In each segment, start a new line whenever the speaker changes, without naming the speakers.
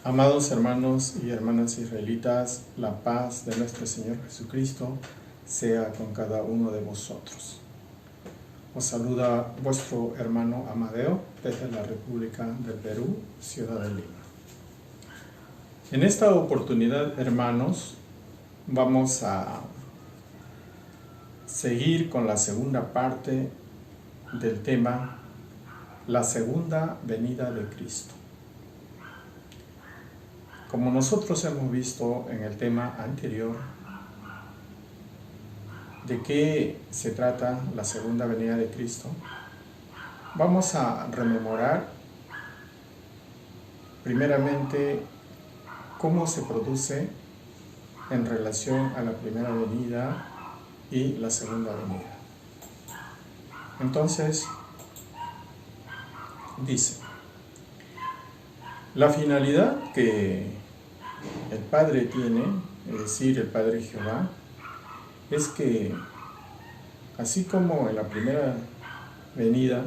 Amados hermanos y hermanas israelitas, la paz de nuestro Señor Jesucristo sea con cada uno de vosotros. Os saluda vuestro hermano Amadeo desde la República del Perú, Ciudad de Lima. En esta oportunidad, hermanos, vamos a seguir con la segunda parte del tema, la segunda venida de Cristo. Como nosotros hemos visto en el tema anterior, de qué se trata la segunda venida de Cristo, vamos a rememorar primeramente cómo se produce en relación a la primera venida y la segunda venida. Entonces, dice, la finalidad que el Padre tiene, es decir, el Padre Jehová, es que, así como en la primera venida,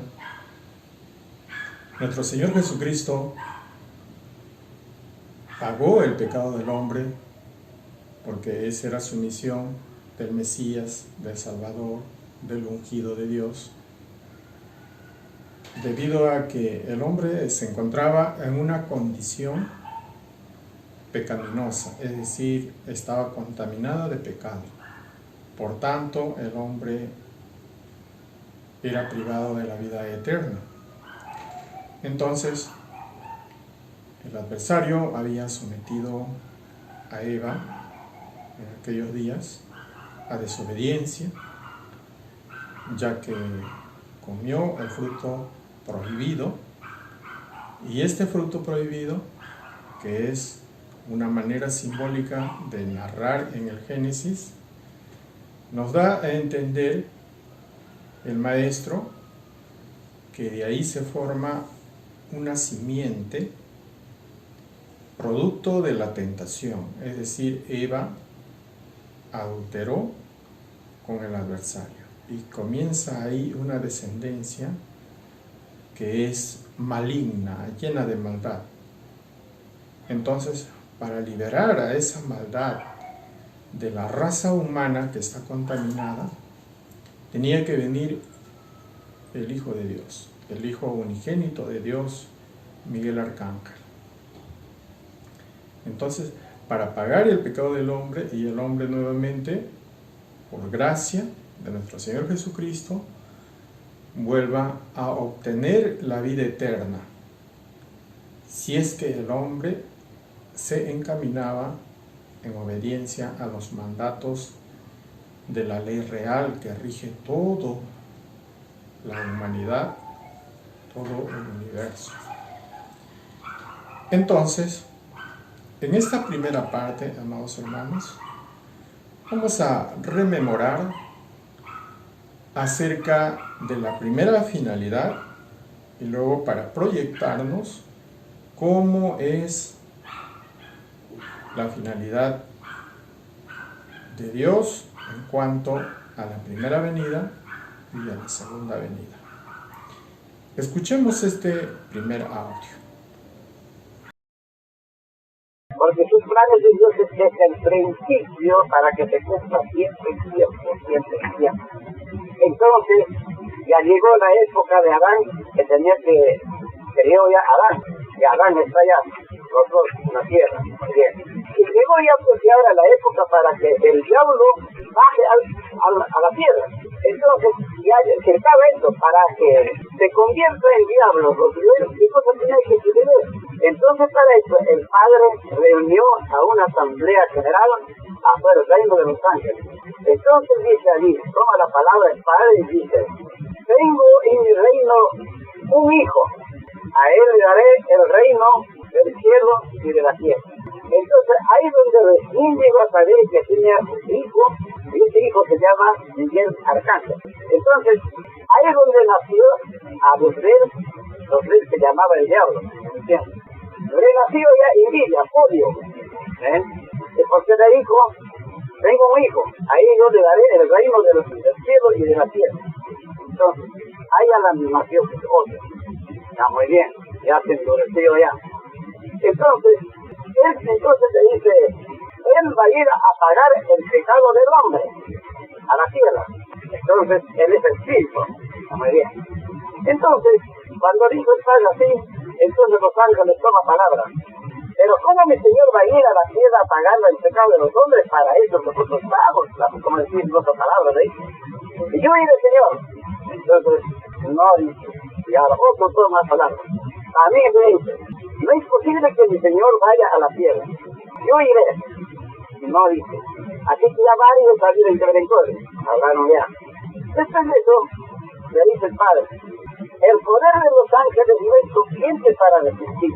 nuestro Señor Jesucristo pagó el pecado del hombre, porque esa era su misión, del Mesías, del Salvador, del ungido de Dios, debido a que el hombre se encontraba en una condición pecaminosa, es decir, estaba contaminada de pecado. Por tanto, el hombre era privado de la vida eterna. Entonces, el adversario había sometido a Eva en aquellos días a desobediencia, ya que comió el fruto prohibido, y este fruto prohibido, que es una manera simbólica de narrar en el Génesis, nos da a entender el maestro que de ahí se forma una simiente producto de la tentación, es decir, Eva adulteró con el adversario y comienza ahí una descendencia que es maligna, llena de maldad. Entonces, para liberar a esa maldad de la raza humana que está contaminada, tenía que venir el Hijo de Dios, el Hijo unigénito de Dios, Miguel Arcángel. Entonces, para pagar el pecado del hombre, y el hombre nuevamente, por gracia de nuestro Señor Jesucristo, vuelva a obtener la vida eterna, si es que el hombre se encaminaba en obediencia a los mandatos de la ley real que rige toda la humanidad, todo el universo. Entonces, en esta primera parte, amados hermanos, vamos a rememorar acerca de la primera finalidad y luego para proyectarnos cómo es la finalidad de Dios en cuanto a la primera venida y a la segunda venida. Escuchemos este primer audio.
Porque sus planes de Dios es desde el principio para que se cumpla siempre. Entonces, ya llegó la época de Adán, que creó ya Adán, y Adán está ya, los dos en la tierra, muy bien. Y llegó ya pues ya ahora la época para que el diablo baje a la tierra. Entonces, ya se estaba esto para que se convierta en diablo, los primeros hijos tenían que suceder. Entonces, para eso, el Padre reunió a una asamblea general afuera del reino de los ángeles. Entonces dice allí, toma la palabra del Padre y dice, tengo en mi reino un hijo, a él le daré el reino del cielo y de la tierra. Entonces ahí es donde recién llegó a saber que tenía un hijo, y ese hijo se llama Miguel Arcángel. Entonces ahí es donde nació a los tres que llamaba el diablo. ¿Entiendes? Renació ya Invidia, Podio. Y porque le dijo, tengo un hijo, ahí yo le daré el reino del cielo y de la tierra. Entonces, ahí a la animación que es odio. Está muy bien, ya se endureció ya. Entonces, ir a pagar el pecado del hombre a la tierra. Entonces, él es el espíritu. Muy bien. Entonces, cuando dijo el Padre así, entonces los ángeles toman palabra. Pero ¿cómo mi Señor va a ir a la tierra a pagar el pecado de los hombres? Para eso nosotros pagamos, como decir en otras palabras, ¿eh? Y yo iré, Señor. Entonces, no dice. Y ahora otro toma palabra. A mí me dice, no es posible que mi Señor vaya a la tierra. Yo iré. No dice. Así que ya varios salieron interventores. Hablaron ya. Después de eso, le dice el Padre, el poder de los ángeles no es suficiente para resistir.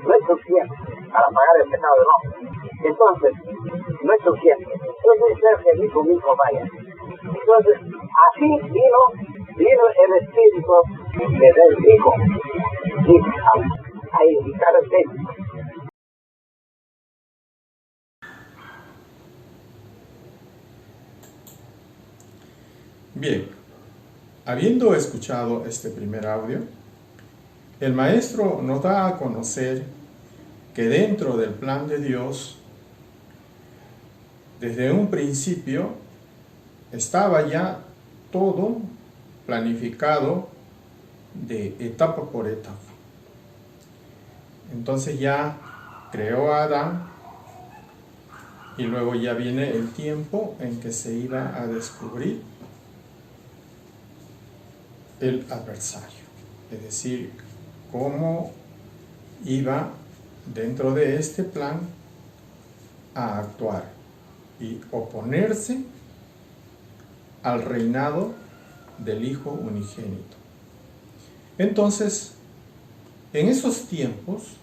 No es suficiente para pagar el pecado del hombre. Entonces, no es suficiente. Es necesario que el Hijo mismo vaya. Entonces, así vino el Espíritu del Hijo. Sí, ahí está el Espíritu.
Bien, habiendo escuchado este primer audio, el maestro nos da a conocer que dentro del plan de Dios, desde un principio, estaba ya todo planificado de etapa por etapa. Entonces ya creó a Adán y luego ya viene el tiempo en que se iba a descubrir el adversario, es decir, cómo iba dentro de este plan a actuar y oponerse al reinado del Hijo unigénito. Entonces, en esos tiempos,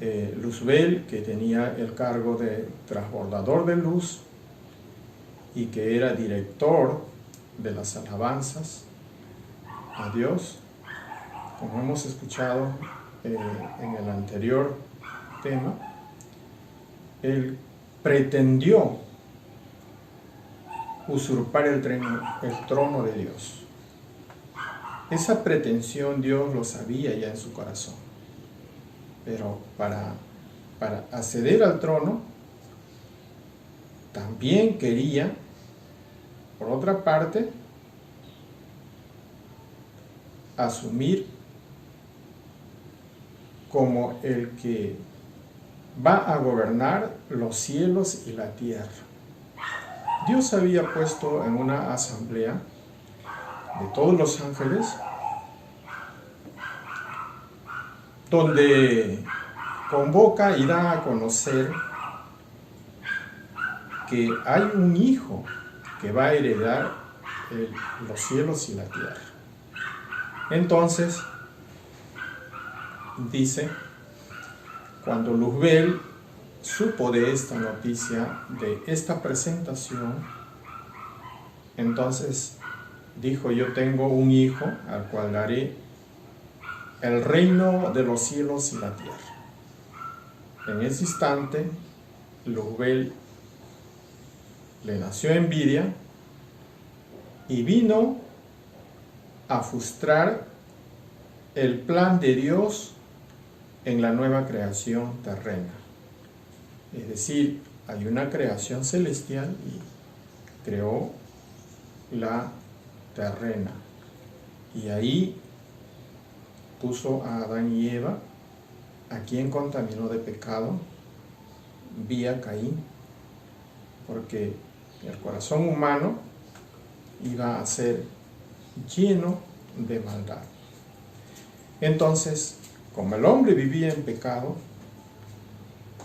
Luzbel, que tenía el cargo de transbordador de luz y que era director de las alabanzas a Dios, como hemos escuchado en el anterior tema, él pretendió usurpar el trono de Dios. Esa pretensión Dios lo sabía ya en su corazón, pero para acceder al trono también quería, por otra parte, asumir como el que va a gobernar los cielos y la tierra. Dios había puesto en una asamblea de todos los ángeles, donde convoca y da a conocer que hay un hijo que va a heredar los cielos y la tierra. Entonces, dice, cuando Luzbel supo de esta noticia, de esta presentación, entonces dijo, yo tengo un hijo al cual daré el reino de los cielos y la tierra. En ese instante, Luzbel le nació envidia y vino a frustrar el plan de Dios en la nueva creación terrena. Es decir, hay una creación celestial y creó la terrena. Y ahí puso a Adán y Eva, a quien contaminó de pecado vía Caín, porque el corazón humano iba a ser lleno de maldad. Entonces, como el hombre vivía en pecado,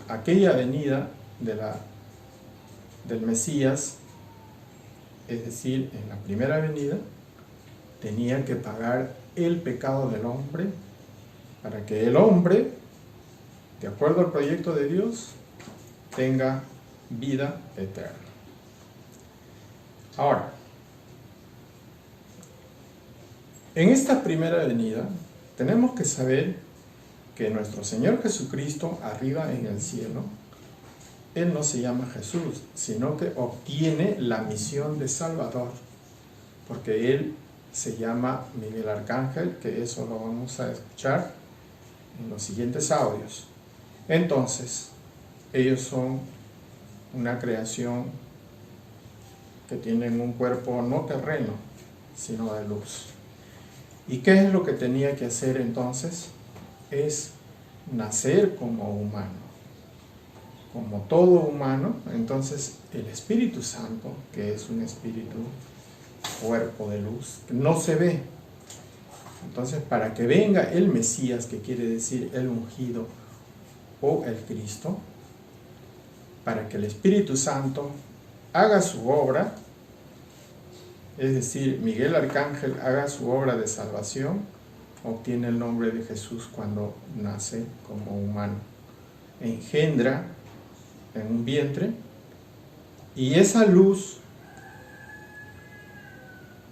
aquella venida del Mesías, es decir, en la primera venida, tenía que pagar el pecado del hombre para que el hombre, de acuerdo al proyecto de Dios, tenga vida eterna. Ahora, en esta primera venida, tenemos que saber que nuestro Señor Jesucristo, arriba en el cielo, Él no se llama Jesús, sino que obtiene la misión de Salvador, porque Él se llama Miguel Arcángel, que eso lo vamos a escuchar en los siguientes audios. Entonces, ellos son una creación que tienen un cuerpo no terreno, sino de luz. ¿Y qué es lo que tenía que hacer entonces? Es nacer como humano. Como todo humano, entonces el Espíritu Santo, que es un espíritu, cuerpo de luz, no se ve. Entonces, para que venga el Mesías, que quiere decir el ungido o el Cristo, para que el Espíritu Santo haga su obra, es decir, Miguel Arcángel haga su obra de salvación, obtiene el nombre de Jesús cuando nace como humano. Engendra en un vientre, y esa luz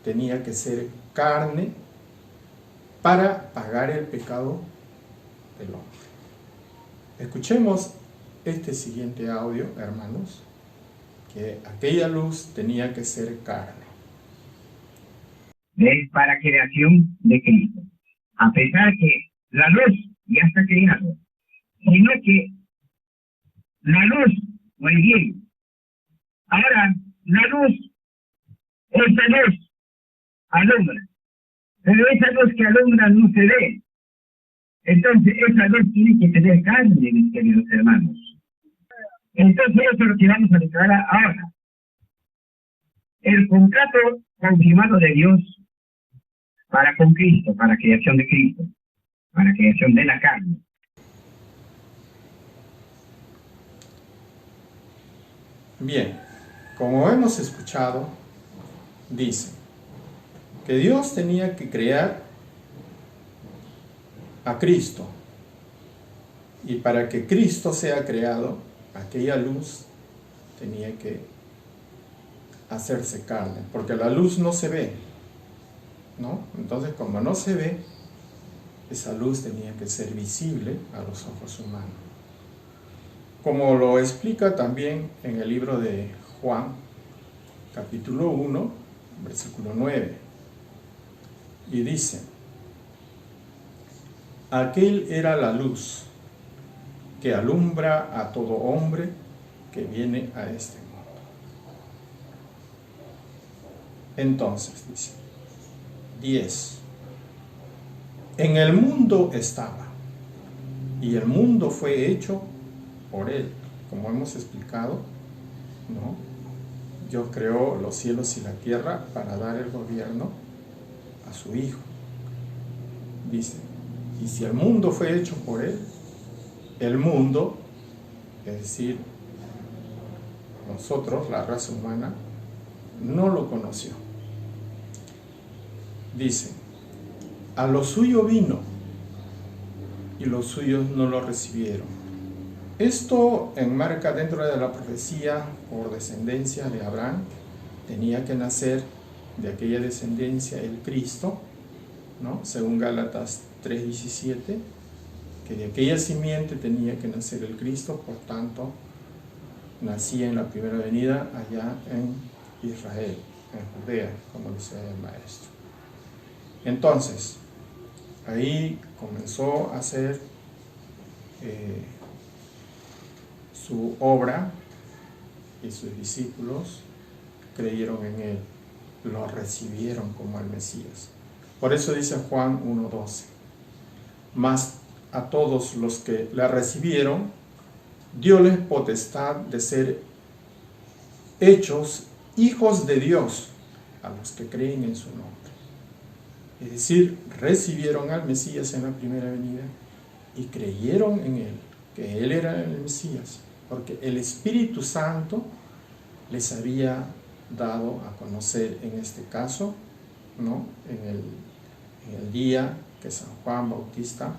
tenía que ser carne para pagar el pecado del hombre. Escuchemos este siguiente audio, hermanos, que aquella luz tenía que ser carne.
Es para creación de Cristo. A pesar que la luz ya está creada, sino que la luz, muy bien. Ahora, la luz, esa luz alumbra, pero esa luz que alumbra no se ve. Entonces, esa luz tiene que tener carne, mis queridos hermanos. Entonces, eso es lo que vamos a declarar ahora. El contrato confirmado de Dios para con Cristo, para creación de Cristo, para creación de la carne.
Bien, como hemos escuchado, dice que Dios tenía que crear a Cristo, y para que Cristo sea creado, aquella luz tenía que hacerse carne, porque la luz no se ve, ¿no? Entonces, como no se ve, esa luz tenía que ser visible a los ojos humanos. Como lo explica también en el libro de Juan, capítulo 1, versículo 9, y dice: aquel era la luz que alumbra a todo hombre que viene a este mundo. Entonces, dice 10, en el mundo estaba, y el mundo fue hecho por él, como hemos explicado, ¿no? Dios creó los cielos y la tierra para dar el gobierno a su Hijo. Dice, y si el mundo fue hecho por él, el mundo, es decir, nosotros, la raza humana, no lo conoció. Dice, a lo suyo vino, y los suyos no lo recibieron. Esto enmarca dentro de la profecía por descendencia de Abraham. Tenía que nacer de aquella descendencia el Cristo, ¿no? Según Gálatas 3:17, que de aquella simiente tenía que nacer el Cristo, por tanto, nacía en la primera venida allá en Israel, en Judea, como dice el maestro. Entonces, ahí comenzó a hacer su obra, y sus discípulos creyeron en él, lo recibieron como el Mesías. Por eso dice Juan 1:12, mas a todos los que la recibieron, dióles potestad de ser hechos hijos de Dios, a los que creen en su nombre. Es decir, recibieron al Mesías en la primera venida y creyeron en él, que él era el Mesías, porque el Espíritu Santo les había dado a conocer, en este caso, ¿no? en el día que San Juan Bautista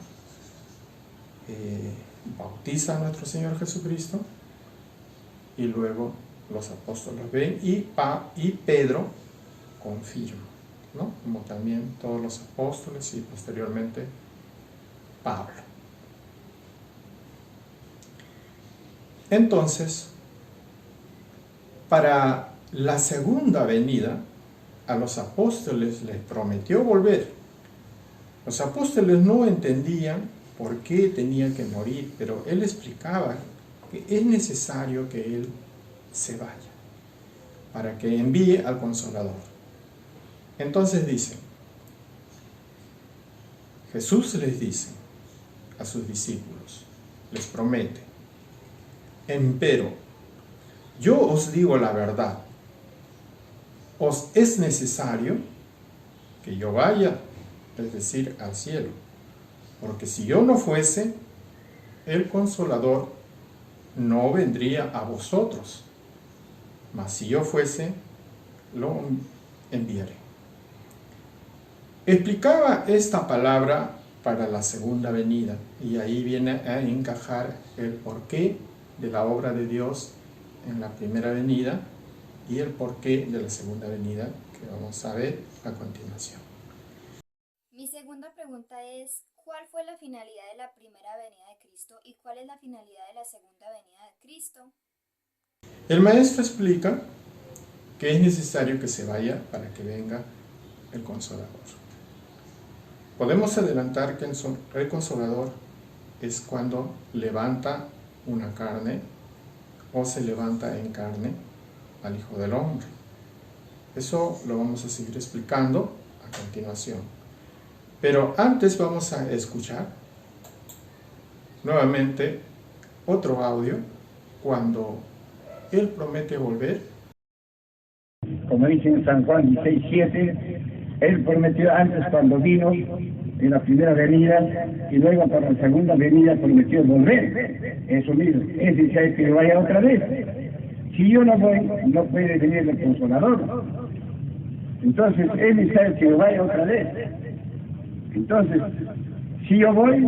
bautiza a nuestro Señor Jesucristo, y luego los apóstoles ven y Pedro confirma, ¿no? Como también todos los apóstoles y posteriormente Pablo. Entonces, para la segunda venida, a los apóstoles les prometió volver. Los apóstoles no entendían por qué tenía que morir, pero él explicaba que es necesario que él se vaya, para que envíe al Consolador. Entonces dice, Jesús les dice a sus discípulos, les promete, empero, yo os digo la verdad, os es necesario que yo vaya, es decir, al cielo, porque si yo no fuese, el Consolador no vendría a vosotros, mas si yo fuese, lo enviaré. Explicaba esta palabra para la segunda venida, y ahí viene a encajar el porqué de la obra de Dios en la primera venida y el porqué de la segunda venida, que vamos a ver a continuación.
Mi segunda pregunta es, ¿cuál fue la finalidad de la primera venida de Cristo y cuál es la finalidad de la segunda venida de Cristo?
El maestro explica que es necesario que se vaya para que venga el Consolador. Podemos adelantar que el Consolador es cuando levanta una carne o se levanta en carne al Hijo del Hombre. Eso lo vamos a seguir explicando a continuación. Pero antes vamos a escuchar nuevamente otro audio cuando Él promete volver.
Como dice en San Juan 16:7, Él prometió antes cuando vino en la primera venida y luego para la segunda venida prometió volver. Eso mismo, es necesario que vaya otra vez. Si yo no voy, no puede venir el Consolador. Entonces es necesario que vaya otra vez. Entonces, si yo voy,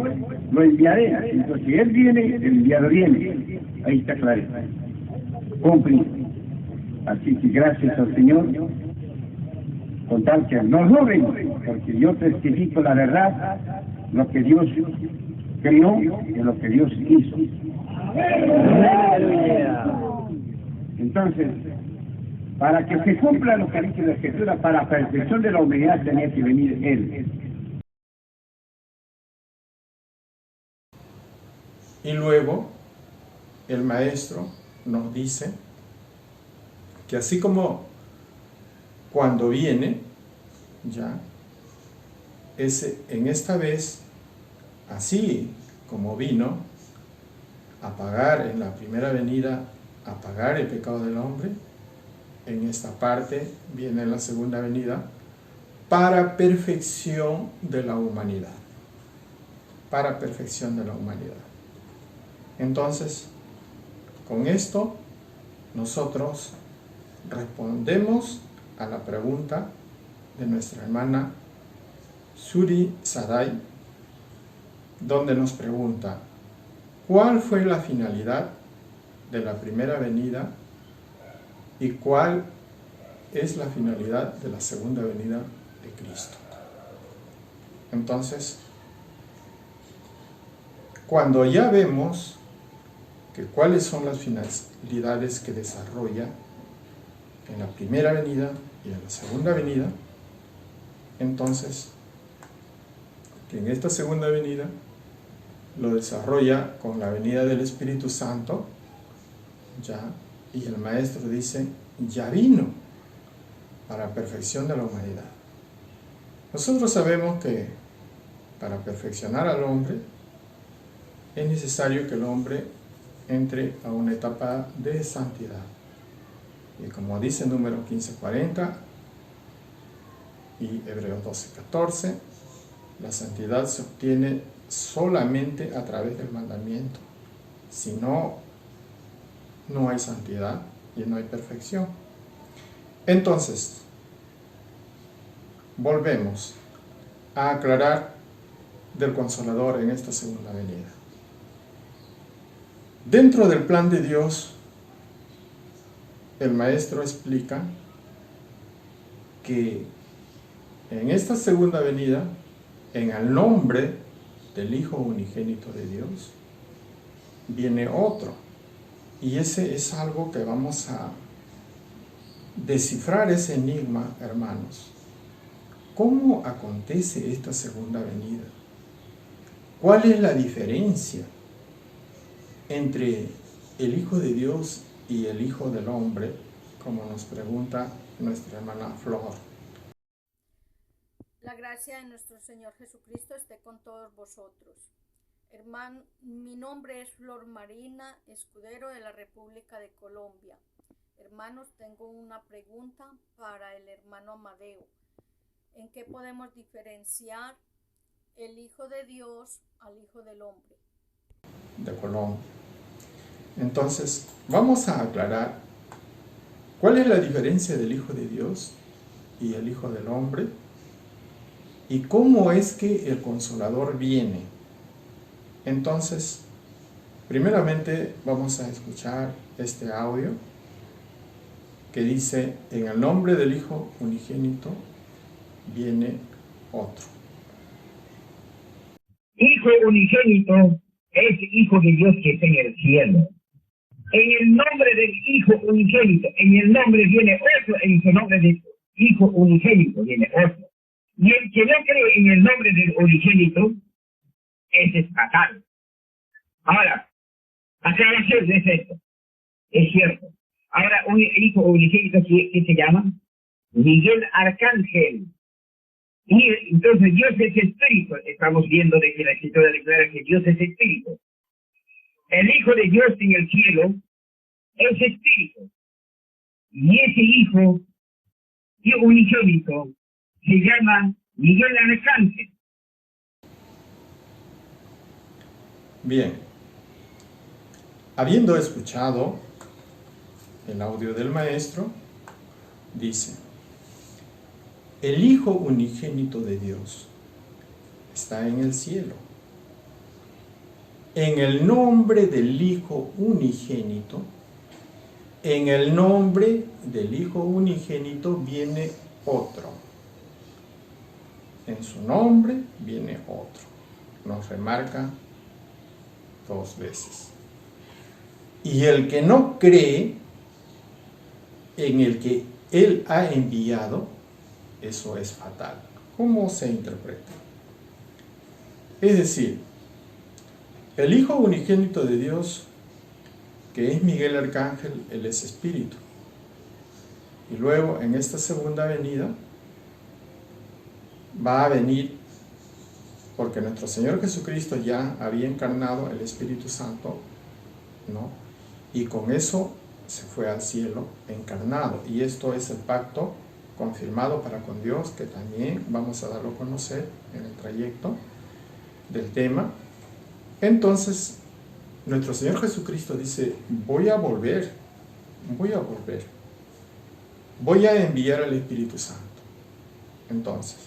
lo enviaré. Entonces, si Él viene, el enviado viene. Ahí está claro. Cumplido. Así que gracias al Señor, con tal que no roben, porque yo testifico la verdad, lo que Dios creó y lo que Dios hizo. Entonces, para que se cumpla lo que dice la Escritura, para la perfección de la humanidad tenía que venir Él.
Y luego, el Maestro nos dice que así como cuando viene, ya, en esta vez, así como vino a pagar en la primera venida, a pagar el pecado del hombre, en esta parte viene la segunda venida, para perfección de la humanidad. Para perfección de la humanidad. Entonces, con esto, nosotros respondemos a la pregunta de nuestra hermana Suri Saday, donde nos pregunta, ¿cuál fue la finalidad de la primera venida y cuál es la finalidad de la segunda venida de Cristo? Entonces, cuando ya vemos que cuáles son las finalidades que desarrolla en la primera venida y en la segunda venida, entonces, que en esta segunda venida lo desarrolla con la venida del Espíritu Santo, ya, y el Maestro dice, ya vino para perfección de la humanidad. Nosotros sabemos que para perfeccionar al hombre es necesario que el hombre entre a una etapa de santidad. Y como dice Número 15:40 y Hebreos 12:14, la santidad se obtiene solamente a través del mandamiento. Si no, no hay santidad y no hay perfección. Entonces, volvemos a aclarar del Consolador en esta segunda venida. Dentro del plan de Dios, el Maestro explica que en esta segunda venida, en el nombre del Hijo unigénito de Dios, viene otro. Y ese es algo que vamos a descifrar, ese enigma, hermanos. ¿Cómo acontece esta segunda venida? ¿Cuál es la diferencia entre el Hijo de Dios y el Hijo del Hombre, como nos pregunta nuestra hermana Flor.
La gracia de nuestro Señor Jesucristo esté con todos vosotros. Hermano, mi nombre es Flor Marina Escudero de la República de Colombia. Hermanos, tengo una pregunta para el hermano Amadeo. ¿En qué podemos diferenciar el Hijo de Dios al Hijo del Hombre?
De Colombia. Entonces, vamos a aclarar cuál es la diferencia del Hijo de Dios y el Hijo del Hombre y cómo es que el Consolador viene. Entonces, primeramente vamos a escuchar este audio que dice: en el nombre del Hijo unigénito viene otro.
Hijo unigénito es Hijo de Dios que está en el cielo. En el nombre del Hijo unigénito, en el nombre viene otro, en su nombre del Hijo unigénito viene otro. Y el que no cree en el nombre del unigénito, ese es fatal. Ahora, aclaración es esto. Es cierto. Ahora, un Hijo unigénito, ¿qué se llama? Miguel Arcángel. Y entonces Dios es espíritu. Estamos viendo de que la Escritura declara que Dios es espíritu. El Hijo de Dios en el cielo es espíritu. Y ese Hijo unigénito se llama Miguel Arcángel.
Bien, habiendo escuchado el audio del maestro, dice: el Hijo unigénito de Dios está en el cielo. En el nombre del Hijo unigénito, en el nombre del Hijo unigénito viene otro. En su nombre viene otro. Nos remarca 2 veces. Y el que no cree en el que Él ha enviado, eso es fatal. ¿Cómo se interpreta? Es decir, el Hijo unigénito de Dios, que es Miguel Arcángel, Él es espíritu. Y luego en esta segunda venida va a venir, porque nuestro Señor Jesucristo ya había encarnado el Espíritu Santo, ¿no? Y con eso se fue al cielo encarnado. Y esto es el pacto confirmado para con Dios, que también vamos a darlo a conocer en el trayecto del tema. Entonces, nuestro Señor Jesucristo dice: voy a volver, voy a enviar al Espíritu Santo. Entonces,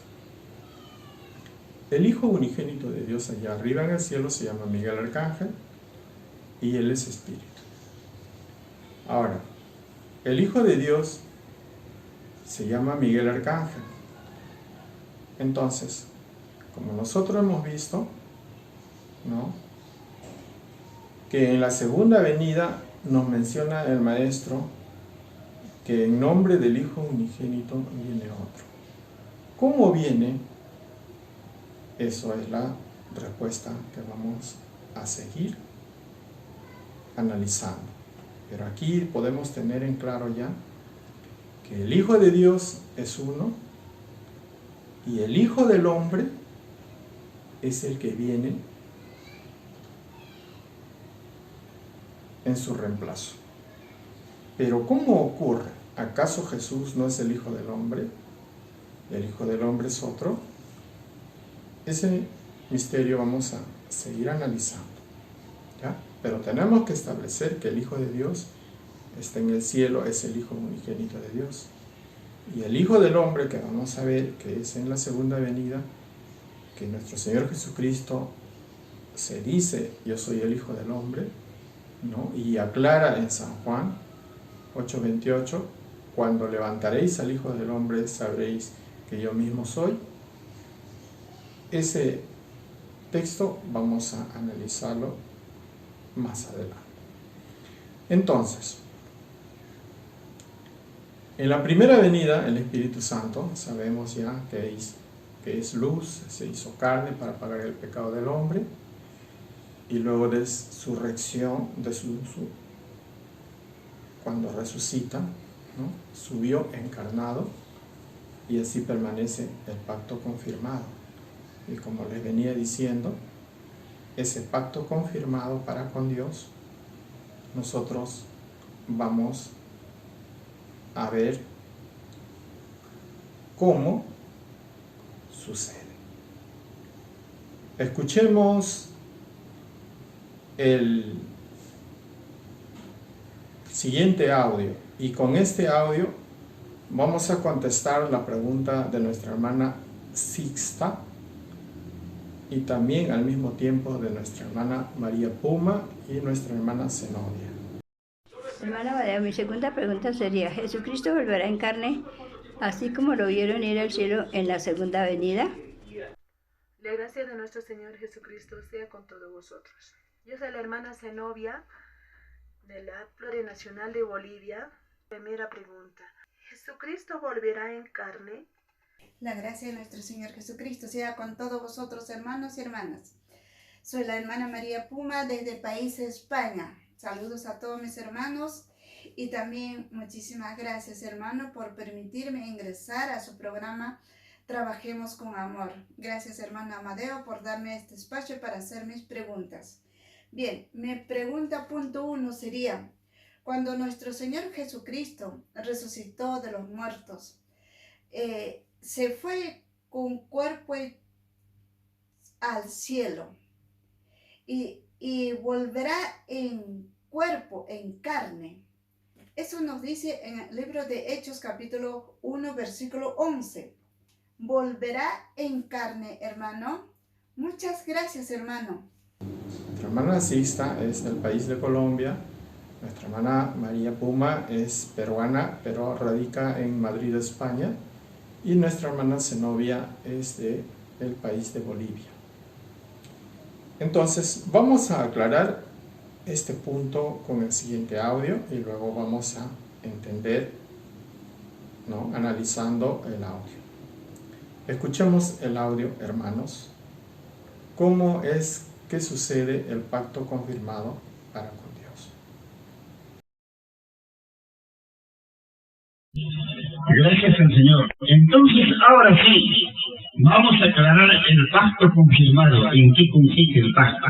el Hijo unigénito de Dios allá arriba en el cielo se llama Miguel Arcángel y Él es Espíritu. Ahora, el Hijo de Dios se llama Miguel Arcángel. Entonces, como nosotros hemos visto, ¿no?, que en la segunda venida nos menciona el Maestro que en nombre del Hijo unigénito viene otro. ¿Cómo viene? Eso es la respuesta que vamos a seguir analizando. Pero aquí podemos tener en claro ya que el Hijo de Dios es uno y el Hijo del Hombre es el que viene en su reemplazo. Pero ¿cómo ocurre? ¿Acaso Jesús no es el Hijo del Hombre? ¿El Hijo del Hombre es otro? Ese misterio vamos a seguir analizando, ¿ya? Pero tenemos que establecer que el Hijo de Dios está en el cielo, es el Hijo unigénito de Dios. Y el Hijo del Hombre, que vamos a ver que es en la segunda venida, que nuestro Señor Jesucristo se dice: yo soy el Hijo del Hombre, ¿no? Y aclara en San Juan 8:28: cuando levantaréis al Hijo del Hombre sabréis que yo mismo soy. Ese texto vamos a analizarlo más adelante. Entonces, en la primera venida el Espíritu Santo sabemos ya que es luz, se hizo carne para pagar el pecado del hombre, y luego de su cuando resucita, ¿no? Subió encarnado y así permanece el pacto confirmado. Y como les venía diciendo, ese pacto confirmado para con Dios, nosotros vamos a ver cómo sucede. Escuchemos el siguiente audio y con este audio vamos a contestar la pregunta de nuestra hermana Sixta y también al mismo tiempo de nuestra hermana María Puma y nuestra hermana Zenobia.
Hermana Amadeo, mi segunda pregunta sería, ¿Jesucristo volverá en carne así como lo vieron ir al cielo en la segunda venida?
La gracia de nuestro Señor Jesucristo sea con todos vosotros. Yo soy la hermana Zenobia de la Plurinacional de Bolivia. Primera pregunta, ¿Jesucristo volverá en carne?
La gracia de nuestro Señor Jesucristo sea con todos vosotros, hermanos y hermanas. Soy la hermana María Puma desde el país de España. Saludos a todos mis hermanos y también muchísimas gracias, hermano, por permitirme ingresar a su programa Trabajemos con Amor. Gracias, hermano Amadeo, por darme este espacio para hacer mis preguntas. Bien, mi pregunta punto 1 sería, cuando nuestro Señor Jesucristo resucitó de los muertos, se fue con cuerpo al cielo y volverá en cuerpo, en carne. Eso nos dice en el libro de Hechos capítulo 1 versículo 11. Volverá en carne, hermano. Muchas gracias, hermano.
Nuestra hermana Sixta es del país de Colombia. Nuestra hermana María Puma es peruana, pero radica en Madrid, España. Y nuestra hermana Zenobia es del país de Bolivia. Entonces, vamos a aclarar este punto con el siguiente audio y luego vamos a entender, ¿no? Analizando el audio. Escuchemos el audio, hermanos. ¿Cómo es que sucede el pacto confirmado para con Dios?
Gracias al Señor. Entonces, ahora sí, vamos a aclarar el pacto confirmado. ¿En qué consiste el pacto?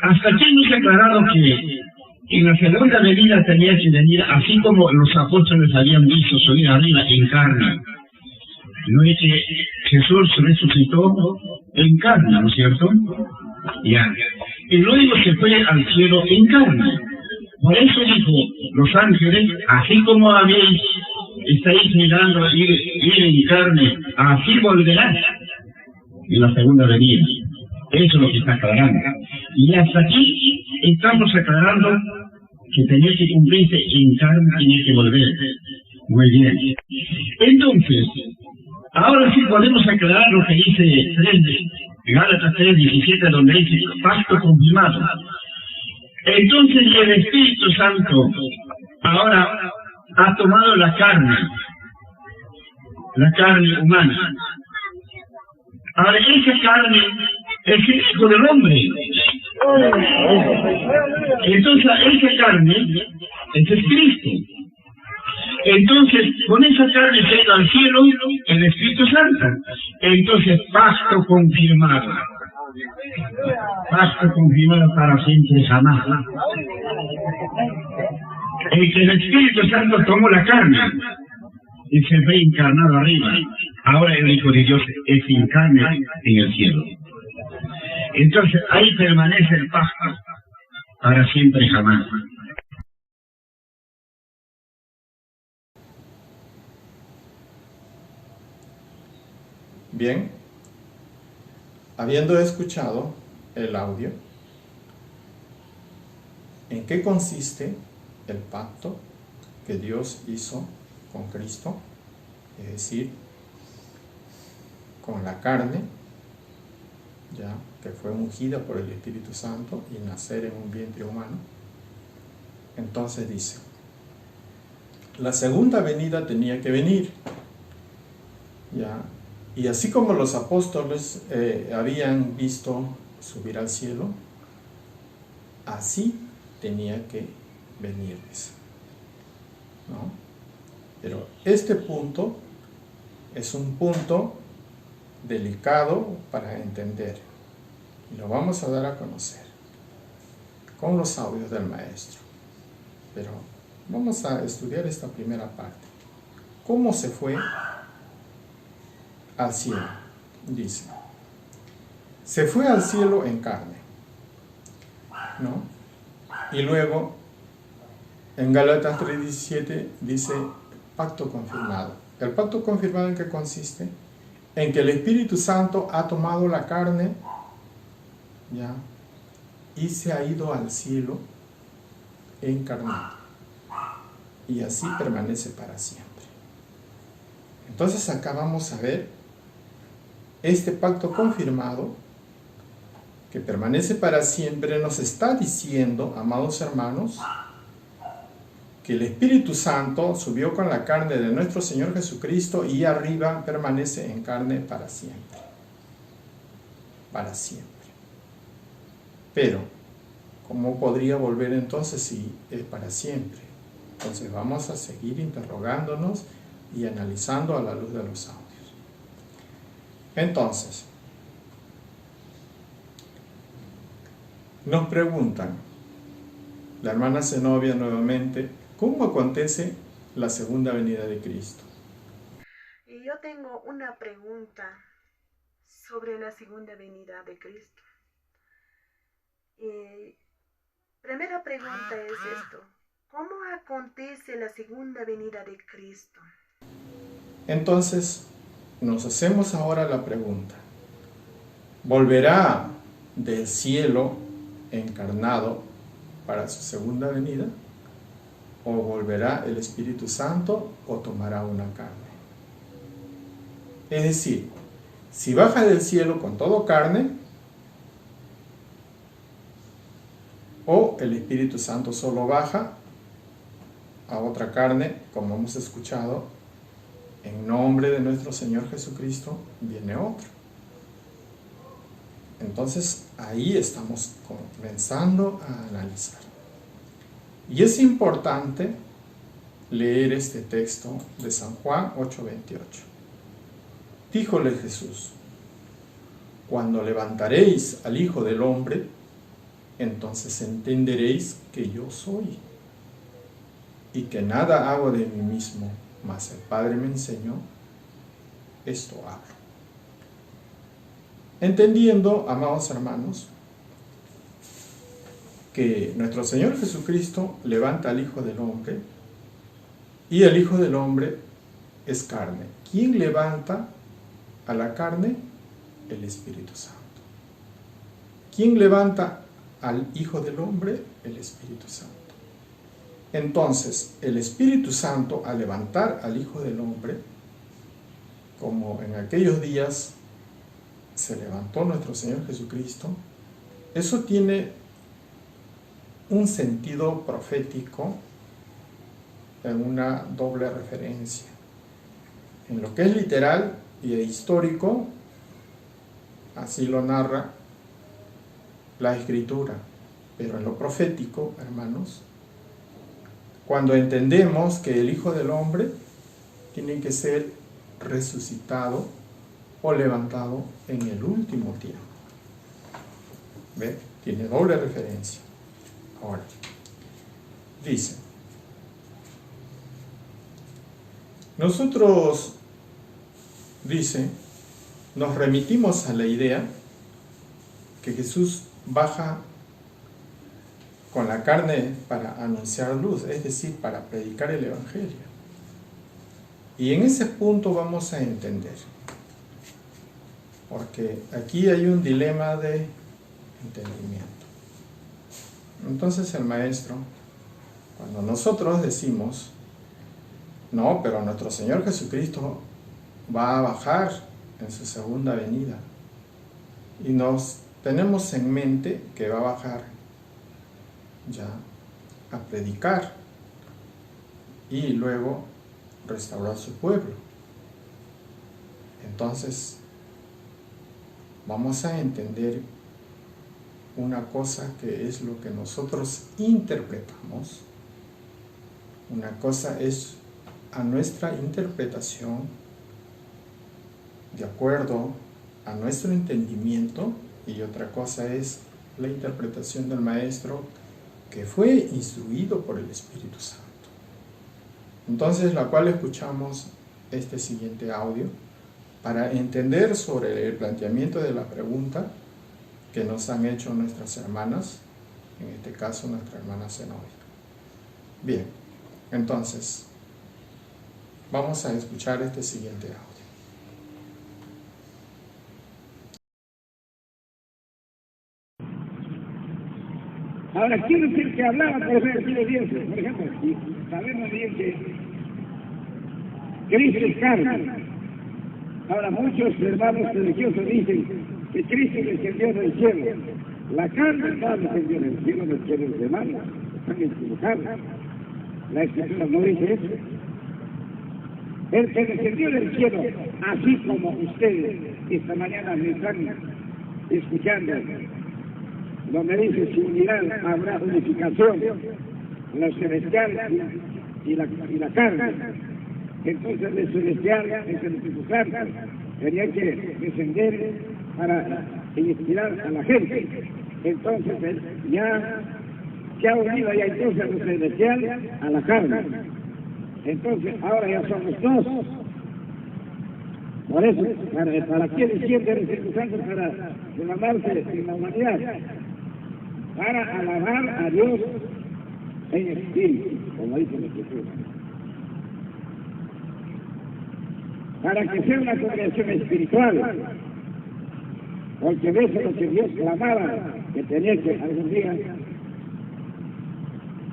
Hasta aquí hemos aclarado que en la segunda venida tenía que venir, así como los apóstoles habían visto subir arriba en carne. No es que Jesús resucitó en carne, ¿no es cierto? Ya. Y luego se fue al cielo en carne. Por eso dijo los ángeles, así como estáis mirando ir en carne, así volverás en la segunda venida. Eso es lo que está aclarando. Y hasta aquí estamos aclarando que tenía que cumplirse en carne, tenía que volver. Muy bien. Entonces, ahora sí podemos aclarar lo que dice Gálatas 3:17, donde dice pacto confirmado. Entonces el Espíritu Santo ahora ha tomado la carne humana. Ahora esa carne es el Hijo del Hombre. Entonces esa carne es Cristo. Entonces, con esa carne se ha ido al cielo el Espíritu Santo. Entonces, pacto confirmado. Pacto confirmado para siempre jamás. El que el Espíritu Santo tomó la carne y se ve encarnado arriba. Ahora el Hijo de Dios es encarne en el cielo. Entonces, ahí permanece el pacto para siempre jamás.
Bien, habiendo escuchado el audio, ¿en qué consiste el pacto que Dios hizo con Cristo? Es decir, con la carne, ya que fue ungida por el Espíritu Santo y nacer en un vientre humano. Entonces dice, la segunda venida tenía que venir, ya. Y así como los apóstoles habían visto subir al cielo, así tenía que venirles. ¿no? Pero este punto es un punto delicado para entender y lo vamos a dar a conocer con los audios del maestro. Pero vamos a estudiar esta primera parte. ¿Cómo se fue al cielo? Dice, se fue al cielo en carne, ¿no? Y luego en Gálatas 3:17 dice pacto confirmado. ¿El pacto confirmado en qué consiste? En que el Espíritu Santo ha tomado la carne, ¿ya?, y se ha ido al cielo encarnado. Y así permanece para siempre. Entonces acá vamos a ver este pacto confirmado que permanece para siempre. Nos está diciendo, amados hermanos, que el Espíritu Santo subió con la carne de nuestro Señor Jesucristo y arriba permanece en carne para siempre. Para siempre. Pero, ¿cómo podría volver entonces si es para siempre? Entonces vamos a seguir interrogándonos y analizando a la luz de los audios. Entonces, nos preguntan, la hermana Zenobia nuevamente, ¿cómo acontece la segunda venida de Cristo?
Y yo tengo una pregunta sobre la segunda venida de Cristo. Primera pregunta es esto: ¿cómo acontece la segunda venida de Cristo?
Entonces, nos hacemos ahora la pregunta: ¿volverá del cielo encarnado para su segunda venida? ¿O volverá el Espíritu Santo o tomará una carne? Es decir, si baja del cielo con todo carne, o el Espíritu Santo solo baja a otra carne, como hemos escuchado, en nombre de nuestro Señor Jesucristo viene otro. Entonces ahí estamos comenzando a analizar. Y es importante leer este texto de San Juan 8:28. Díjole Jesús: cuando levantaréis al Hijo del Hombre, entonces entenderéis que yo soy, y que nada hago de mí mismo, mas el Padre me enseñó, esto hablo. Entendiendo, amados hermanos, que nuestro Señor Jesucristo levanta al Hijo del Hombre, y el Hijo del Hombre es carne. ¿Quién levanta a la carne? El Espíritu Santo. ¿Quién levanta al Hijo del Hombre? El Espíritu Santo. Entonces, el Espíritu Santo, al levantar al Hijo del Hombre, como en aquellos días se levantó nuestro Señor Jesucristo, eso tiene un sentido profético en una doble referencia. En lo que es literal y histórico, así lo narra la Escritura, pero en lo profético, hermanos, cuando entendemos que el Hijo del Hombre tiene que ser resucitado o levantado en el último tiempo. ¿Ve? Tiene doble referencia. Ahora, dice, nosotros, dice, nos remitimos a la idea que Jesús baja con la carne para anunciar luz, es decir, para predicar el Evangelio. Y en ese punto vamos a entender, porque aquí hay un dilema de entendimiento. Entonces el maestro, cuando nosotros decimos, no, pero nuestro Señor Jesucristo va a bajar en su segunda venida, y nos tenemos en mente que va a bajar ya a predicar y luego restaurar su pueblo. Entonces vamos a entender una cosa que es lo que nosotros interpretamos Una cosa es a nuestra interpretación, de acuerdo a nuestro entendimiento, y otra cosa es la interpretación del Maestro que fue instruido por el Espíritu Santo. Entonces, la cual escuchamos este siguiente audio para entender sobre el planteamiento de la pregunta que nos han hecho nuestras hermanas, en este caso nuestra hermana Zenobia. Bien, entonces, vamos a escuchar este siguiente audio.
Ahora, ¿quién es el que hablaba por ejemplo, por ejemplo, sabemos bien que Cristo es carne. Ahora, muchos hermanos religiosos dicen que Cristo descendió del cielo. La carne no descendió del cielo, los hermanos están equivocados. La Escritura no dice eso. El que descendió del cielo, así como ustedes esta mañana me están escuchando, donde dice, sin mirar habrá unificación, lo celestial y la carne. Entonces el celestial, el Espíritu Santo, tenía que descender para inspirar a la gente. Entonces él ya se ha unido ya entonces a lo celestial, a la carne. Entonces ahora ya somos dos. Por eso, ¿para qué desciende el Espíritu Santo? Para derramarse en la humanidad. Para alabar a Dios en espíritu, como dice la Escritura. Para que sea una congregación espiritual, porque eso es lo que Dios clamaba, que tenía que algún día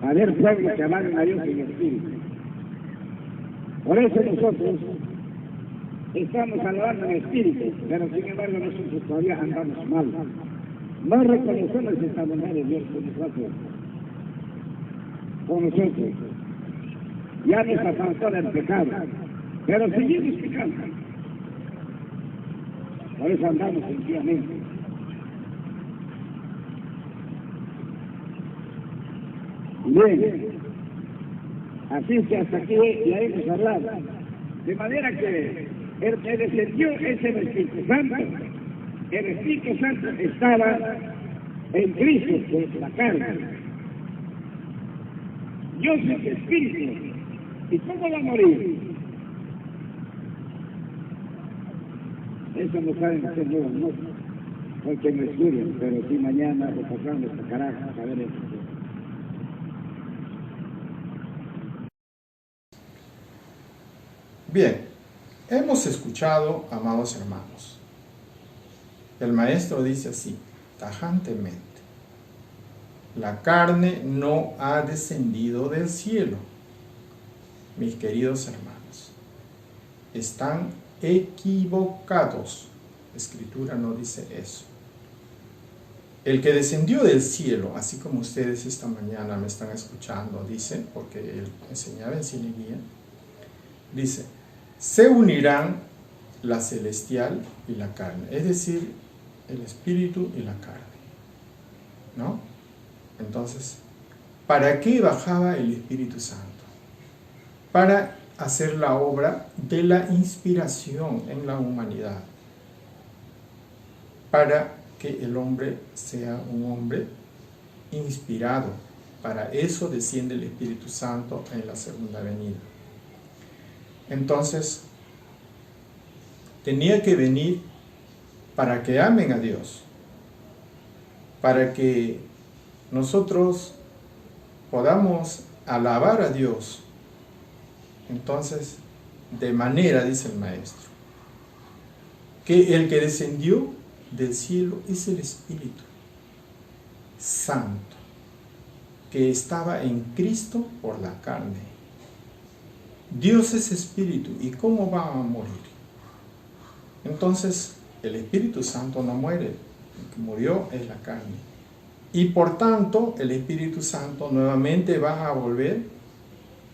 haber pueblos que amaran a Dios en espíritu. Por eso nosotros estamos alabando en espíritu, pero sin embargo nosotros todavía andamos mal. No reconocemos esta bondad de Dios con nosotros. Ya nos apartó del pecado, pero seguimos pecando. Por eso andamos sencillamente. Bien, así que hasta aquí ya hemos hablado. De manera que el que descendió es el Espíritu Santo. El Espíritu Santo estaba en Cristo, que es la carne. Dios es Espíritu. ¿Y cómo va a morir? Eso no saben hacer nuevos, no, porque no estudian, pero sí mañana o pasado les tocará saber eso.
Bien, hemos escuchado, amados hermanos, el Maestro dice así, tajantemente, la carne no ha descendido del cielo. Mis queridos hermanos, están equivocados. La Escritura no dice eso. El que descendió del cielo, así como ustedes esta mañana me están escuchando, dice, porque él enseñaba en Cineguía, dice, se unirán la celestial y la carne, es decir, el espíritu y la carne, ¿no? Entonces, ¿para qué bajaba el Espíritu Santo? Para hacer la obra de la inspiración en la humanidad, para que el hombre sea un hombre inspirado. Para eso desciende el Espíritu Santo en la segunda venida. Entonces, tenía que venir para que amen a Dios, para que nosotros podamos alabar a Dios. Entonces, de manera, dice el Maestro, que el que descendió del cielo es el Espíritu Santo, que estaba en Cristo por la carne. Dios es Espíritu, ¿y cómo va a morir? Entonces, el Espíritu Santo no muere, el que murió es la carne. Y por tanto, el Espíritu Santo nuevamente va a volver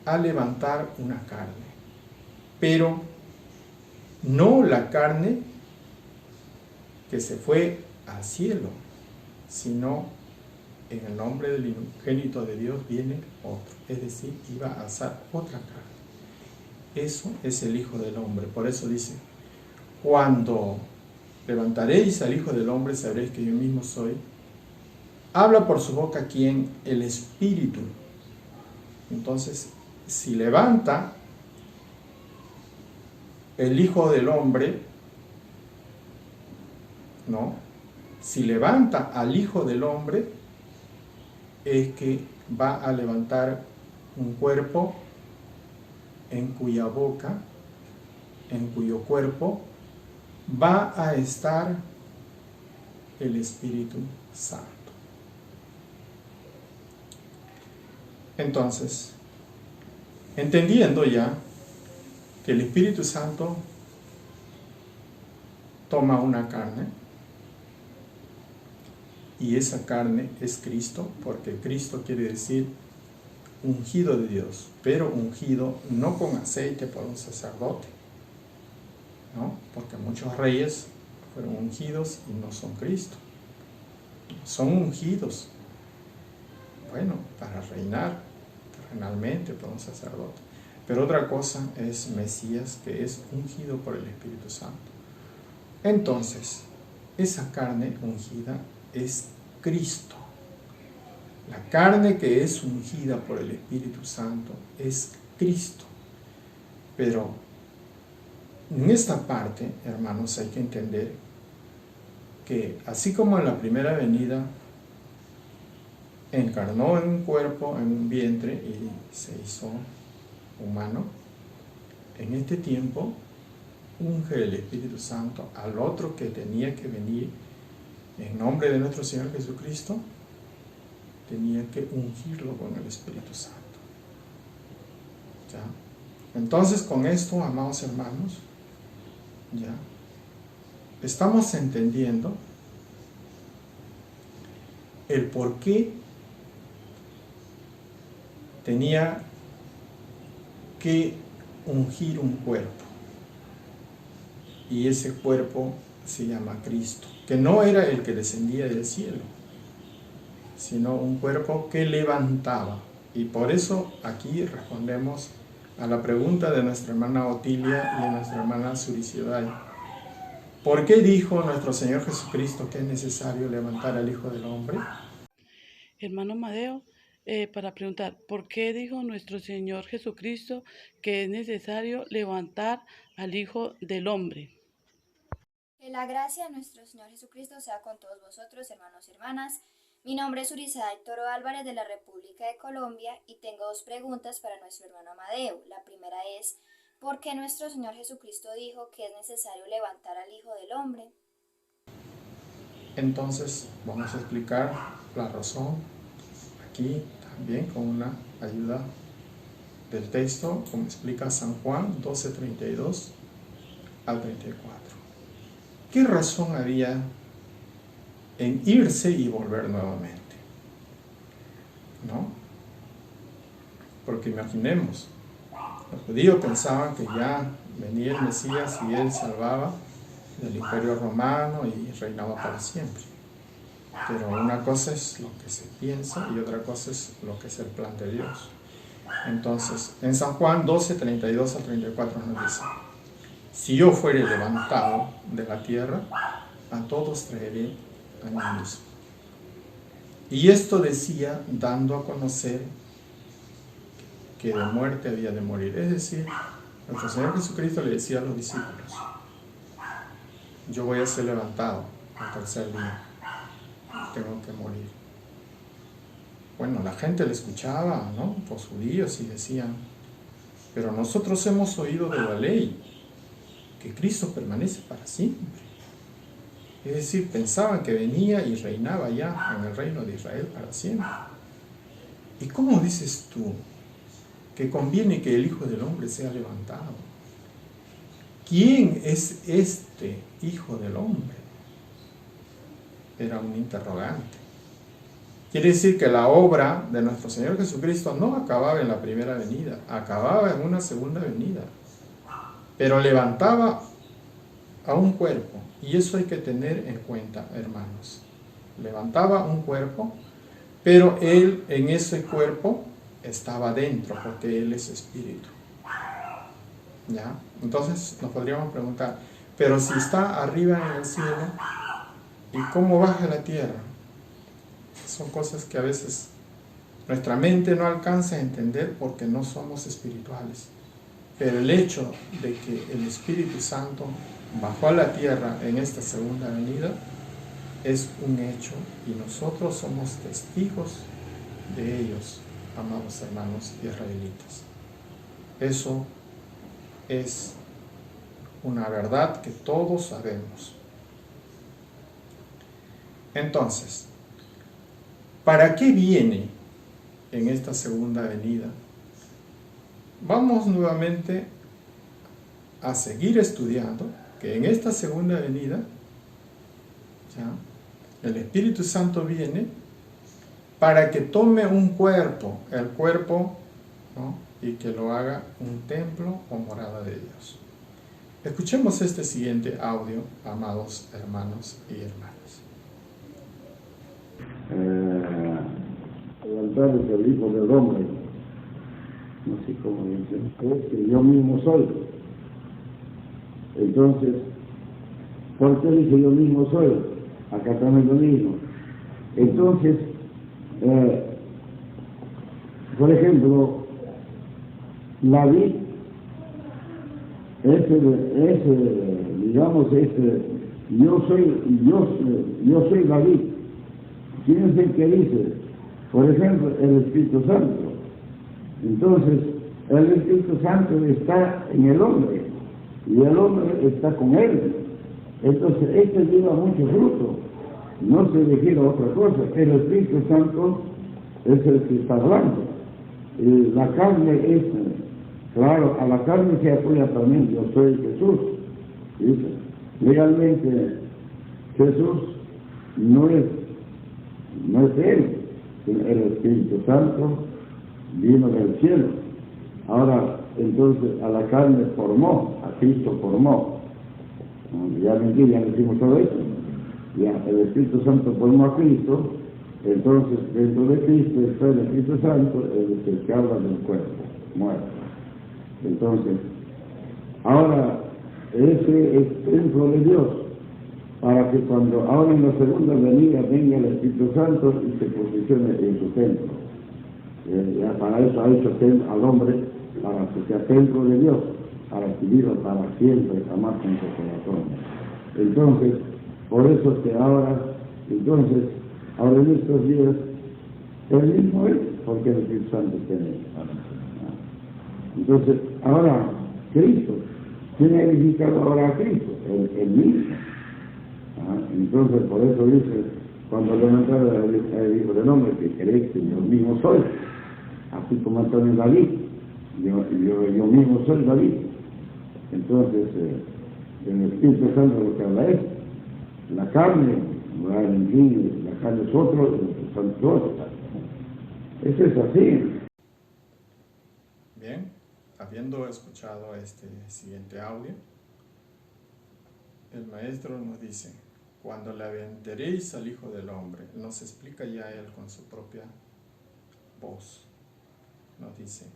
a levantar una carne, pero no la carne que se fue al cielo, sino en el nombre del unigénito de Dios viene otro, es decir, iba a alzar otra carne. Eso es el Hijo del Hombre. Por eso dice, cuando levantaréis al Hijo del Hombre, sabréis que yo mismo soy. Habla por su boca quien, el Espíritu. Entonces, si levanta el Hijo del Hombre, ¿no? Si levanta al Hijo del Hombre, es que va a levantar un cuerpo en cuya boca, en cuyo cuerpo, va a estar el Espíritu Santo. Entonces, entendiendo ya que el Espíritu Santo toma una carne, y esa carne es Cristo, porque Cristo quiere decir ungido de Dios, pero ungido no con aceite por un sacerdote, ¿no? Porque muchos reyes fueron ungidos y no son Cristo. Son ungidos, bueno, para reinar terrenalmente por un sacerdote. Pero otra cosa es Mesías, que es ungido por el Espíritu Santo. Entonces, esa carne ungida es Cristo. La carne que es ungida por el Espíritu Santo es Cristo. Pero en esta parte, hermanos, hay que entender que así como en la primera venida encarnó en un cuerpo, en un vientre y se hizo humano, en este tiempo unge el Espíritu Santo al otro que tenía que venir en nombre de nuestro Señor Jesucristo, tenía que ungirlo con el Espíritu Santo. ¿Ya? Entonces, con esto, amados hermanos, ya estamos entendiendo el por qué tenía que ungir un cuerpo. Y ese cuerpo se llama Cristo, que no era el que descendía del cielo, sino un cuerpo que levantaba. Y por eso aquí respondemos a la pregunta de nuestra hermana Otilia y de nuestra hermana Suriciday. ¿Por qué dijo nuestro Señor Jesucristo que es necesario levantar al Hijo del Hombre?
Hermano Amadeo, para preguntar, ¿por qué dijo nuestro Señor Jesucristo que es necesario levantar al Hijo del Hombre?
Que la gracia de nuestro Señor Jesucristo sea con todos vosotros, hermanos y hermanas. Mi nombre es Urizaday Toro Álvarez de la República de Colombia y tengo dos preguntas para nuestro hermano Amadeo. La primera es, ¿por qué nuestro Señor Jesucristo dijo que es necesario levantar al Hijo del Hombre?
Entonces vamos a explicar la razón aquí también con una ayuda del texto, como explica San Juan 12:32 al 34. ¿Qué razón había en irse y volver nuevamente? ¿No? Porque imaginemos, los judíos pensaban que ya venía el Mesías y él salvaba del imperio romano y reinaba para siempre. Pero una cosa es lo que se piensa y otra cosa es lo que es el plan de Dios. Entonces, en San Juan 12:32 al 34 nos dice: si yo fuere levantado de la tierra, a todos traeré a mí mismo. Y esto decía dando a conocer que de muerte había de morir. Es decir, nuestro Señor Jesucristo le decía a los discípulos: yo voy a ser levantado al tercer día, tengo que morir. Bueno, la gente le escuchaba, ¿no? Los judíos, y decían: pero nosotros hemos oído de la ley que Cristo permanece para siempre. Es decir, pensaban que venía y reinaba ya en el reino de Israel para siempre. ¿Y cómo dices tú que conviene que el Hijo del Hombre sea levantado? ¿Quién es este Hijo del Hombre? Era un interrogante. Quiere decir que la obra de nuestro Señor Jesucristo no acababa en la primera venida, acababa en una segunda venida, pero levantaba a un cuerpo, y eso hay que tener en cuenta, hermanos. Levantaba un cuerpo, Pero Él en ese cuerpo estaba dentro, porque Él es espíritu. ¿Ya? Entonces nos podríamos preguntar, pero si está arriba en el cielo, ¿y cómo baja a la tierra? Son cosas que a veces nuestra mente no alcanza a entender porque no somos espirituales. Pero el hecho de que el Espíritu Santo bajó a la tierra en esta segunda venida es un hecho y nosotros somos testigos de ellos, amados hermanos israelitas. Eso es una verdad que todos sabemos. Entonces, ¿para qué viene en esta segunda venida? Vamos nuevamente a seguir estudiando que en esta segunda venida, ¿ya?, el Espíritu Santo viene para que tome un cuerpo, el cuerpo, ¿no?, y que lo haga un templo o morada de Dios. Escuchemos este siguiente audio, amados hermanos y hermanas.
El altar es el Hijo del Hombre, no sé cómo dicen, es que yo mismo soy. Entonces, ¿por qué dice yo mismo soy? Acá también lo mismo. Entonces, por ejemplo, la vid yo soy la vid. ¿Quién es el que dice? Por ejemplo, el Espíritu Santo. Entonces, el Espíritu Santo está en el hombre y el hombre está con él. Entonces, este lleva mucho fruto. No se refiere a otra cosa. El Espíritu Santo es el que está hablando. La carne es, claro, a la carne se apoya también, yo soy Jesús. ¿Dice? Legalmente, Jesús no es él, sino el Espíritu Santo vino del cielo. Ahora, entonces, a la carne formó, a Cristo formó. Ya mentira, ya decimos todo eso. Ya, el Espíritu Santo formó a Cristo, entonces dentro de Cristo está el Espíritu Santo, el que habla del cuerpo, muerto. Entonces, ahora, ese es templo de Dios, para que cuando ahora en la segunda venida venga el Espíritu Santo y se posicione en su templo. Ya para eso ha hecho al hombre, para que sea templo de Dios, para vivirlo para siempre, jamás en su corazón. Entonces, por eso que ahora en estos días, el mismo es, porque el Espíritu Santo tiene. Entonces, ahora, Cristo, ¿quién ha edificado ahora a Cristo? El mismo. Entonces, por eso dice, cuando levantara el Hijo del Hombre, que creéis que yo mismo soy, así como Antonio David, yo mismo soy David. Entonces, el Espíritu Santo lo que habla es, la carne, en fin, la carne es otro, el Espíritu Santo es otro. Eso es así.
Bien, habiendo escuchado este siguiente audio, el maestro nos dice, cuando le aventaréis al Hijo del Hombre, nos explica ya él con su propia voz, nos dice,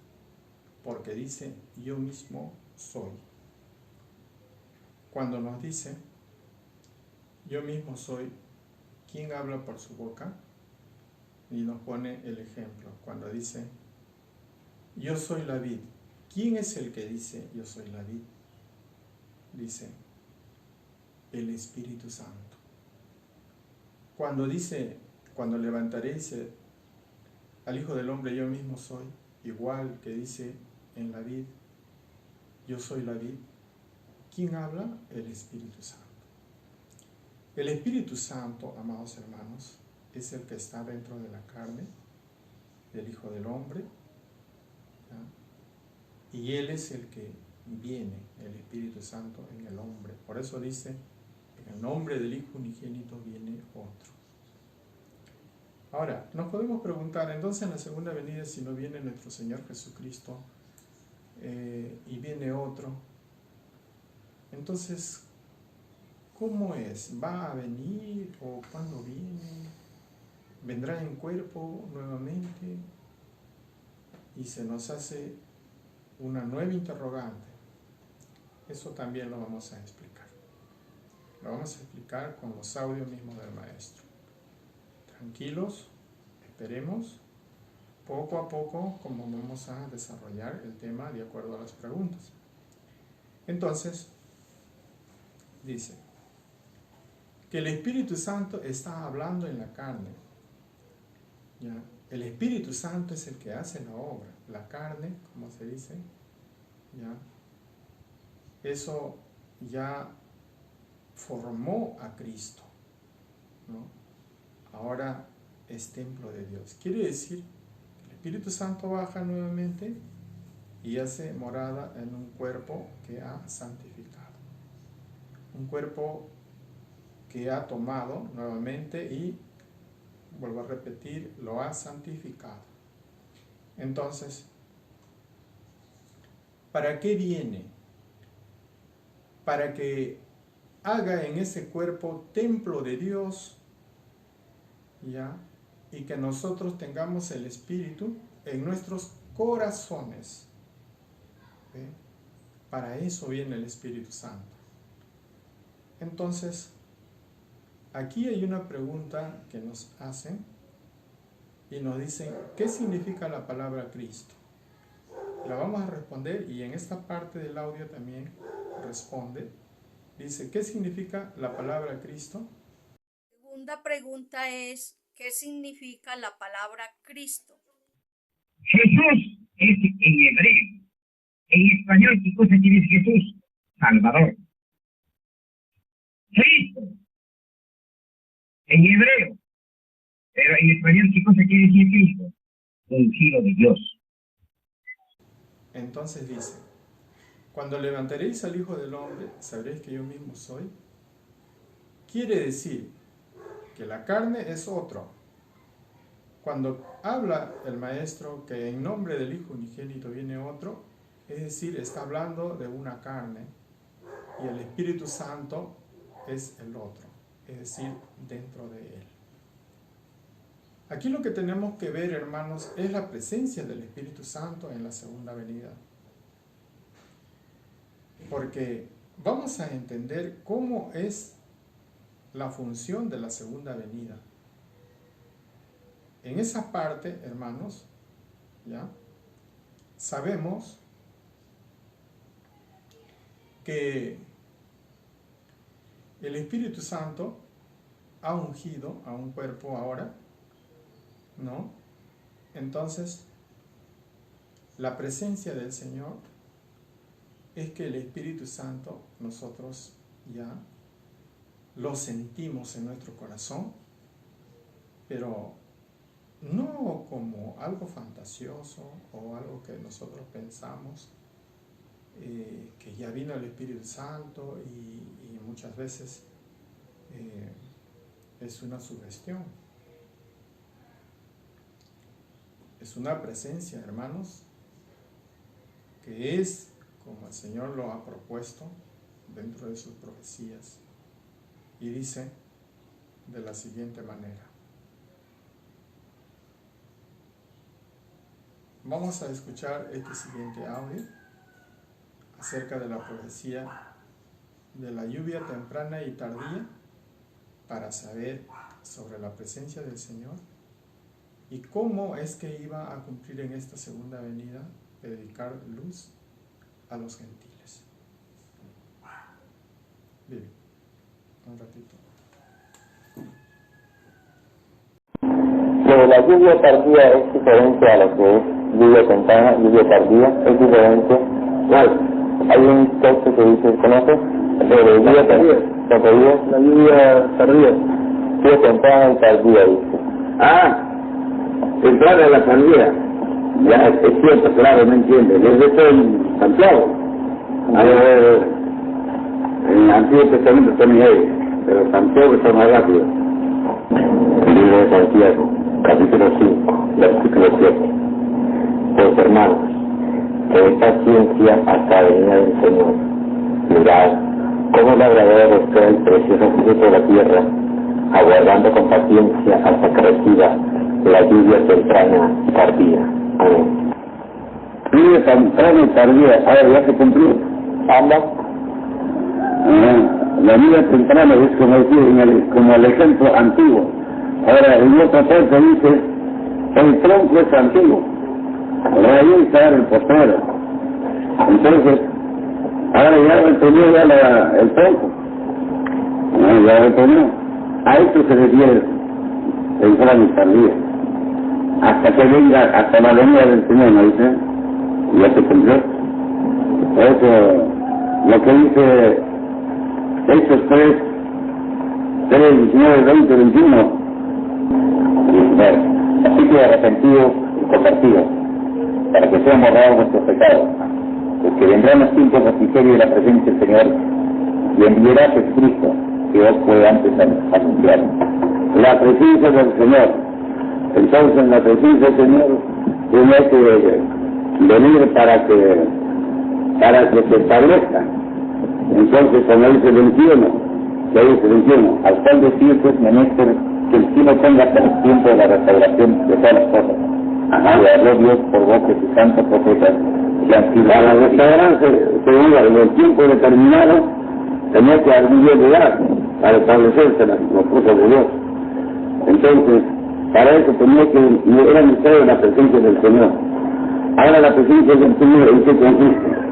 porque dice, yo mismo soy. Cuando nos dice, yo mismo soy, ¿quién habla por su boca? Y nos pone el ejemplo, cuando dice, yo soy la vid. ¿Quién es el que dice, yo soy la vid? Dice, el Espíritu Santo. Cuando dice, cuando levantaréis al Hijo del Hombre, yo mismo soy, igual que dice en la vid, yo soy la vid. ¿Quién habla? El Espíritu Santo. El Espíritu Santo, amados hermanos, es el que está dentro de la carne del Hijo del Hombre, ¿ya? Y Él es el que viene, el Espíritu Santo, en el hombre. Por eso dice, en el nombre del Hijo unigénito viene otro. Ahora, nos podemos preguntar, entonces en la segunda venida, si no viene nuestro Señor Jesucristo y viene otro, entonces, ¿cómo es? ¿Va a venir o cuándo viene? vendrá en cuerpo nuevamente y se nos hace una nueva interrogante. Eso también lo vamos a explicar. Lo vamos a explicar con los audios mismos del maestro. Tranquilos, esperemos poco a poco cómo vamos a desarrollar el tema de acuerdo a las preguntas. Entonces, dice que el Espíritu Santo está hablando en la carne. ¿Ya? El Espíritu Santo es el que hace la obra. La carne, como se dice, ¿ya? Eso ya formó a Cristo, ¿no? Ahora es templo de Dios. Quiere decir que el Espíritu Santo baja nuevamente y hace morada en un cuerpo que ha santificado. Un cuerpo que ha tomado nuevamente y, vuelvo a repetir, lo ha santificado. Entonces, ¿para qué viene? Para que haga en ese cuerpo templo de Dios, ¿ya? Y que nosotros tengamos el Espíritu en nuestros corazones. ¿Ve? Para eso viene el Espíritu Santo. Entonces, aquí hay una pregunta que nos hacen y nos dicen, ¿qué significa la palabra Cristo? La vamos a responder y en esta parte del audio también responde. Dice, ¿qué significa la palabra Cristo?
La segunda pregunta es, ¿qué significa la palabra Cristo?
Jesús es en hebreo. En español, ¿qué cosa quiere decir Jesús? Salvador. Cristo. En hebreo. Pero en español, ¿qué cosa quiere decir Cristo? Ungido de Dios.
Entonces dice, cuando levantaréis al Hijo del Hombre, sabréis que yo mismo soy. Quiere decir que la carne es otro. Cuando habla el Maestro que en nombre del Hijo unigénito viene otro, es decir, está hablando de una carne y el Espíritu Santo es el otro, es decir, dentro de él. Aquí lo que tenemos que ver, hermanos, es la presencia del Espíritu Santo en la segunda venida. Porque vamos a entender cómo es la función de la segunda venida. En esa parte, hermanos, ¿ya? Sabemos que el Espíritu Santo ha ungido a un cuerpo ahora, ¿no? Entonces, la presencia del Señor es que el Espíritu Santo nosotros ya lo sentimos en nuestro corazón, pero no como algo fantasioso o algo que nosotros pensamos que ya vino el Espíritu Santo y muchas veces es una sugestión. Es una presencia, hermanos, que es como el Señor lo ha propuesto dentro de sus profecías. Y dice de la siguiente manera. Vamos a escuchar este siguiente audio acerca de la profecía de la lluvia temprana y tardía para saber sobre la presencia del Señor y cómo es que iba a cumplir en esta segunda venida, predicar luz a los gentiles. Bien, un ratito.
Lo de la lluvia tardía es diferente a lo que es lluvia temprana, lluvia tardía, es diferente. ¿Cuál? Hay un texto que dice, ¿conoces? De lluvia tardía. La lluvia tardía. Lluvia temprana y tardía, dice.
Temprana la tardía. Ya, es cierto, claro, me entiendes. Es de todo en Santiago. A ver, en el Antiguo Testamento también hay, pero Santiago está más rápido.
El libro de Santiago, capítulo 5, versículo 7. Pues hermanos, tened paciencia hasta la venida del Señor. Mirad cómo el labrador busca el precioso fruto de la tierra, aguardando con paciencia hasta que reciba la lluvia temprana y tardía. Amén.
Lluvia temprana y tardía, ahora ya se cumplió.
¿Anda?
La lluvia temprana es como el ejemplo antiguo. Ahora en otra parte dice, el tronco es antiguo. Ahora ahí está el postrero. Entonces, ahora ya retenió el tronco. Ya retenió. A esto se refiere temprano y tardía. Hasta que venga, hasta la venida del Señor, ¿no dice? Y ya se cumplió. Eso, lo que dice Hechos 3, 19, 20, 21.
Así que arrepentidos y convertidos, para que sean borrados nuestros pecados, porque vendrán los tiempos de miseria de la presencia del Señor, y enviará a Jesucristo, que os fue antes anunciado.
La presencia del Señor. Entonces, en la presencia del Señor, tiene que venir para que se establezca. Entonces, como dice el 21, que dice el 21,
al cual decirte es menester que el cielo tenga hasta el tiempo de la restauración de todas las cosas. Y habló Dios por boca de sus santos profetas, que han sido...
Para restaurar, según el tiempo determinado, tenía que haber lugar para establecerse las cosas de Dios. Entonces, para eso tenía que era necesario la presencia del Señor. Ahora la presencia del Señor, ¿en qué consiste?